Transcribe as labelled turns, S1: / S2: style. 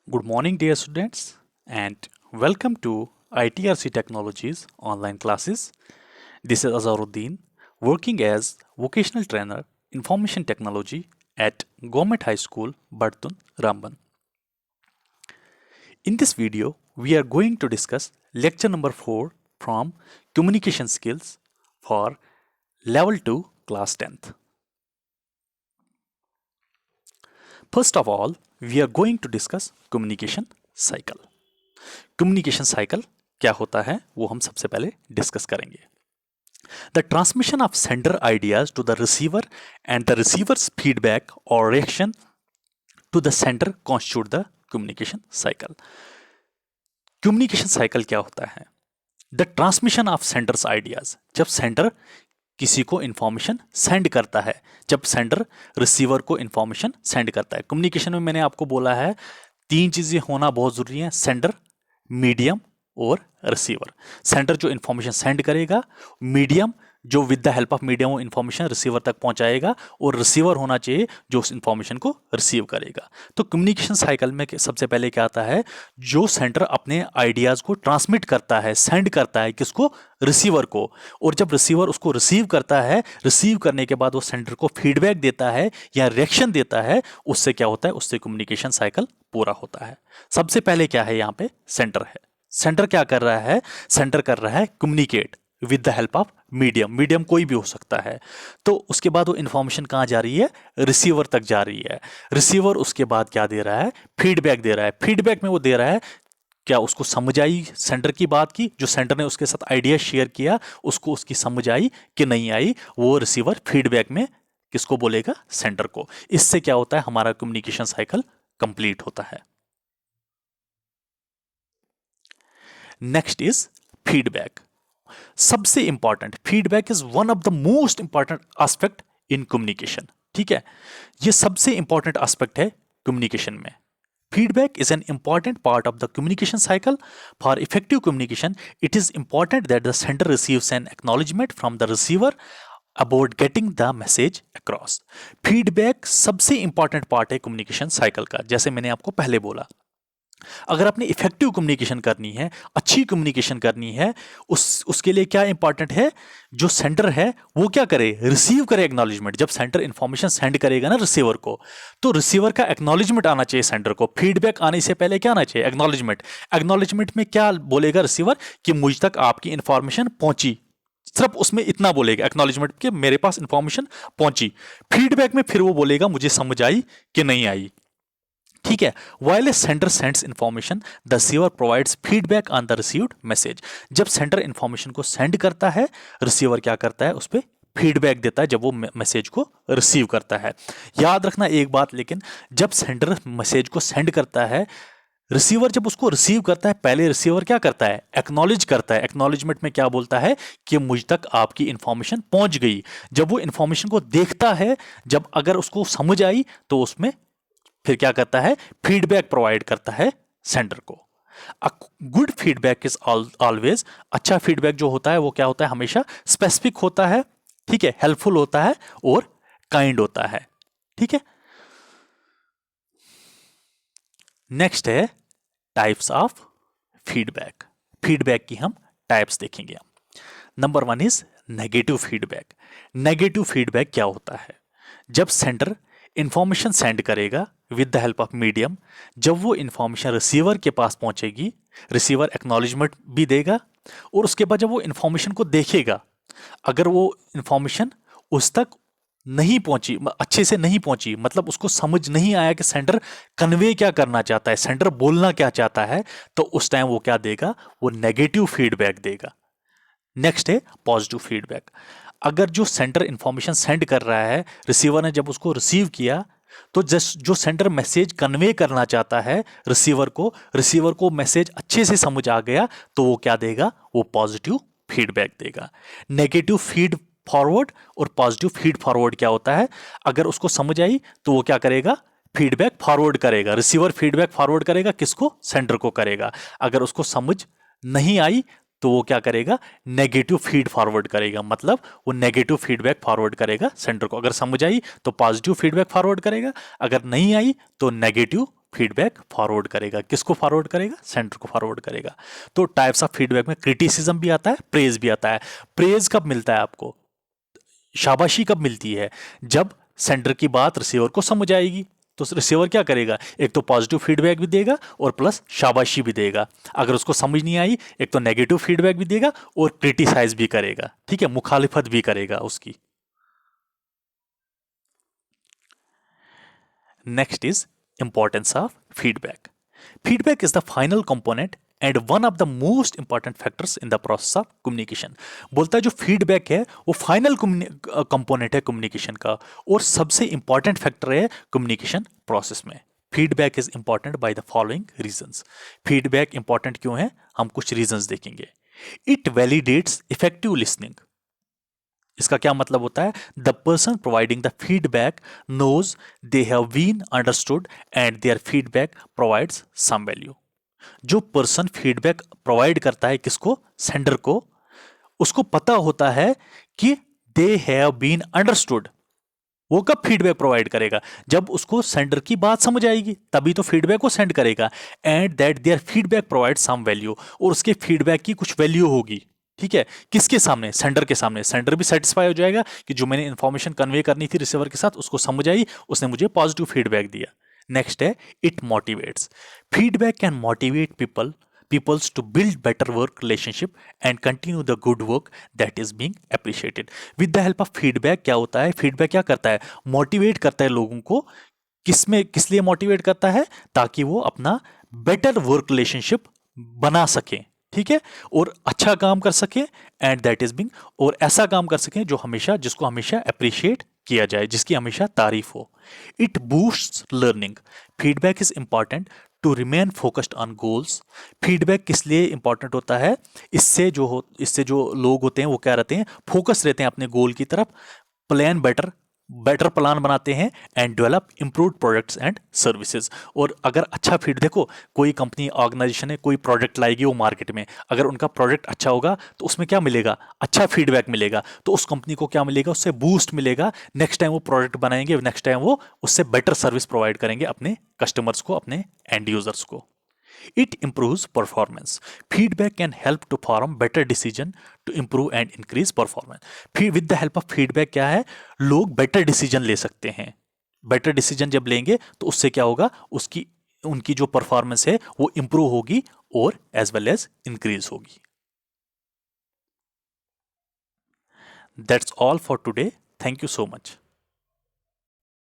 S1: Good morning, dear students, and welcome to ITRC Technologies online classes. This is Azaruddin, working as vocational trainer, information technology at Government High School, Bartun, Ramban. In this video, we are going to discuss lecture number 4 from Communication Skills for Level 2, Class 10th. First of all, we are going to discuss communication cycle. Communication cycle क्या होता है वो हम सबसे पहले discuss करेंगे. The transmission of sender ideas to the receiver and the receiver's feedback और reaction to the sender constitute the communication cycle. Communication cycle क्या होता है? The transmission of sender's ideas, जब सेंडर किसी को इंफॉर्मेशन सेंड करता है, जब सेंडर रिसीवर को इंफॉर्मेशन सेंड करता है. कम्युनिकेशन में मैंने आपको बोला है 3 चीजें होना बहुत जरूरी है: सेंडर, मीडियम और रिसीवर. सेंडर जो इंफॉर्मेशन सेंड करेगा, मीडियम जो with the help of medium वो इंफॉर्मेशन रिसीवर तक पहुंचाएगा, और रिसीवर होना चाहिए जो उस इंफॉर्मेशन को रिसीव करेगा. तो कम्युनिकेशन साइकिल में सबसे पहले क्या आता है? जो सेंडर अपने आइडियाज को ट्रांसमिट करता है, सेंड करता है किसको? रिसीवर को. और जब रिसीवर उसको रिसीव करता है, रिसीव करने के बाद वो सेंडर को फीडबैक देता है या रिएक्शन देता है, उससे क्या होता है? उससे कम्युनिकेशन साइकिल पूरा होता है. सबसे पहले क्या है? यहाँ पे सेंडर है. सेंडर क्या कर रहा है? सेंडर कर रहा है communicate with the help of medium. Medium कोई भी हो सकता है. तो उसके बाद वो इंफॉर्मेशन कहाँ जा रही है? रिसीवर तक जा रही है. रिसीवर उसके बाद क्या दे रहा है? फीडबैक दे रहा है. फीडबैक में वो दे रहा है क्या उसको समझ आई सेंडर की बात की, जो सेंडर ने उसके साथ आइडिया शेयर किया, उसको उसकी समझ आई कि नहीं आई, वो रिसीवर फीडबैक में किसको बोलेगा? सेंडर को. इससे क्या होता है? हमारा कम्युनिकेशन साइकिल कंप्लीट होता है. Next is feedback. सबसे important, feedback is one of the most important aspect in communication. ठीक है, ये सबसे इंपॉर्टेंट एस्पेक्ट है कम्युनिकेशन में. Feedback is an important part of the communication cycle. For effective communication, it is important that the sender receives an acknowledgement from the receiver about getting the message across. Feedback सबसे important part है communication cycle का. जैसे मैंने आपको पहले बोला, अगर आपने इफेक्टिव कम्युनिकेशन करनी है, अच्छी कम्युनिकेशन करनी है, उसके लिए क्या इंपॉर्टेंट है? जो सेंडर है वो क्या करे? रिसीव करे एक्नॉलेजमेंट. जब सेंडर इंफॉर्मेशन सेंड करेगा ना रिसीवर को, तो रिसीवर का एक्नॉलेजमेंट आना चाहिए सेंडर को. फीडबैक आने से पहले क्या आना चाहिए? एक्नॉलेजमेंट. एक्नॉलेजमेंट में क्या बोलेगा रिसीवर? कि मुझ तक आपकी इंफॉर्मेशन पहुंची. सिर्फ उसमें इतना बोलेगा एक्नॉलेजमेंट के, मेरे पास इंफॉर्मेशन पहुंची. फीडबैक में फिर वो बोलेगा मुझे समझ आई कि नहीं आई. ठीक है. While a sender sends information, the receiver provides feedback on the received message. जब सेंडर इंफॉर्मेशन को सेंड करता है, रिसीवर क्या करता है? उस पर फीडबैक देता है जब वो मैसेज को रिसीव करता है. याद रखना एक बात, लेकिन जब सेंडर मैसेज को सेंड करता है, रिसीवर जब उसको रिसीव करता है, पहले रिसीवर क्या करता है? एक्नॉलेज करता है. एक्नॉलेजमेंट में क्या बोलता है? कि मुझ तक आपकी इंफॉर्मेशन पहुंच गई. जब वो इंफॉर्मेशन को देखता है, जब अगर उसको समझ आई, तो उसमें फिर क्या करता है? फीडबैक प्रोवाइड करता है सेंडर को. गुड फीडबैक इज ऑलवेज, अच्छा फीडबैक जो होता है वो क्या होता है? हमेशा स्पेसिफिक होता है. ठीक है, हेल्पफुल होता है और काइंड होता है. ठीक है. नेक्स्ट है टाइप्स ऑफ फीडबैक. फीडबैक की हम टाइप्स देखेंगे. Number 1 is negative feedback. Negative feedback क्या होता है? जब सेंडर इंफॉर्मेशन सेंड करेगा with the help of medium, जब वो इंफॉर्मेशन रिसीवर के पास पहुंचेगी, रिसीवर एक्नॉलेजमेंट भी देगा, और उसके बाद जब वो इंफॉर्मेशन को देखेगा, अगर वो इंफॉर्मेशन उस तक नहीं पहुंची, अच्छे से नहीं पहुंची, मतलब उसको समझ नहीं आया कि सेंडर कन्वे क्या करना चाहता है, सेंडर बोलना क्या चाहता है, तो उस टाइम वो क्या देगा? वो नेगेटिव फीडबैक देगा. नेक्स्ट है पॉजिटिव फीडबैक. अगर जो सेंडर इंफॉर्मेशन सेंड कर रहा है, रिसीवर ने जब उसको रिसीव किया, तो जो सेंडर मैसेज कन्वे करना चाहता है रिसीवर को मैसेज अच्छे से समझ आ गया, तो वो क्या देगा? वो पॉजिटिव फीडबैक देगा. नेगेटिव फीड फॉरवर्ड और पॉजिटिव फीड फॉरवर्ड क्या होता है? अगर उसको समझ आई तो वो क्या करेगा? फीडबैक फॉरवर्ड करेगा. रिसीवर फीडबैक फॉरवर्ड करेगा किसको? सेंडर को करेगा. अगर उसको समझ नहीं आई तो वो क्या करेगा? नेगेटिव फीड फॉरवर्ड करेगा. मतलब वो नेगेटिव फीडबैक फॉरवर्ड करेगा सेंडर को. अगर समझ आई तो पॉजिटिव फीडबैक फॉरवर्ड करेगा, अगर नहीं आई तो नेगेटिव फीडबैक फॉरवर्ड करेगा। किसको फॉरवर्ड करेगा? सेंडर को फॉरवर्ड करेगा। तो टाइप्स ऑफ फीडबैक में क्रिटिसिज्म भी आता है, प्रेज भी आता है। प्रेज कब मिलता है आपको? शाबाशी कब मिलती है? जब सेंडर की बात रिसीवर को समझ आएगी। तो रिसीवर क्या करेगा? एक तो पॉजिटिव फीडबैक भी देगा और प्लस शाबाशी भी देगा। अगर उसको समझ नहीं आई, एक तो नेगेटिव फीडबैक भी देगा और क्रिटिसाइज भी करेगा, ठीक है, मुखालिफत भी करेगा उसकी। Next is importance of feedback. Feedback is the final component and one of the most important factors in the process of communication. बोलता है जो फीडबैक है वो फाइनल कंपोनेंट है कम्युनिकेशन का और सबसे इंपॉर्टेंट फैक्टर है कम्युनिकेशन प्रोसेस में। Feedback is important by the following reasons. Feedback important क्यों है? हम कुछ रीजंस देखेंगे। It validates effective listening. इसका क्या मतलब होता है? The person providing the feedback knows they have been understood and their feedback provides some value. जो पर्सन फीडबैक प्रोवाइड करता है, किसको? सेंडर को, उसको पता होता है कि दे हैव बीन अंडरस्टूड। वो कब फीडबैक प्रोवाइड करेगा? जब उसको सेंडर की बात समझ आएगी, तभी तो फीडबैक को सेंड करेगा। And that their feedback provide some value, और उसके फीडबैक की कुछ वैल्यू होगी। ठीक है, किसके सामने? सेंडर के सामने। सेंडर भी सेटिस्फाई हो जाएगा कि जो मैंने इंफॉर्मेशन कन्वे करनी थी रिसीवर के साथ उसको समझ आई, उसने मुझे पॉजिटिव फीडबैक दिया। नेक्स्ट है it motivates. Feedback can motivate peoples to build better work relationship and continue the good work that is being appreciated. With the help of feedback क्या होता है? फीडबैक क्या करता है? मोटिवेट करता है लोगों को। किस लिए मोटिवेट करता है? ताकि वो अपना बेटर वर्क रिलेशनशिप बना सके, ठीक है, और अच्छा काम कर सके एंड दैट इज बिंग, और ऐसा काम कर सके जो हमेशा, जिसको हमेशा अप्रिशिएट किया जाए, जिसकी हमेशा तारीफ हो। It boosts learning. Feedback is important to remain focused on goals. Feedback किस लिए इंपॉर्टेंट होता है? इससे जो लोग होते हैं वो क्या रहते हैं? फोकस रहते हैं अपने गोल की तरफ, प्लान बेटर प्लान बनाते हैं and develop improve products and services. और अगर अच्छा फीड, देखो कोई कंपनी ऑर्गेनाइजेशन है, कोई प्रोडक्ट लाएगी वो मार्केट में, अगर उनका प्रोडक्ट अच्छा होगा तो उसमें क्या मिलेगा? अच्छा फीडबैक मिलेगा। तो उस कंपनी को क्या मिलेगा? उससे बूस्ट मिलेगा। नेक्स्ट टाइम वो प्रोडक्ट बनाएंगे, नेक्स्ट टाइम वो उससे बेटर सर्विस प्रोवाइड करेंगे अपने कस्टमर्स को, अपने एंड यूजर्स को। It improves performance. Feedback can help to form better decision to improve and increase performance. With the help of feedback क्या है? लोग better decision ले सकते हैं। better decision जब लेंगे तो उससे क्या होगा? उनकी जो परफॉर्मेंस है वो इंप्रूव होगी और एज वेल एज इंक्रीज होगी। That's all for today. Thank you so much.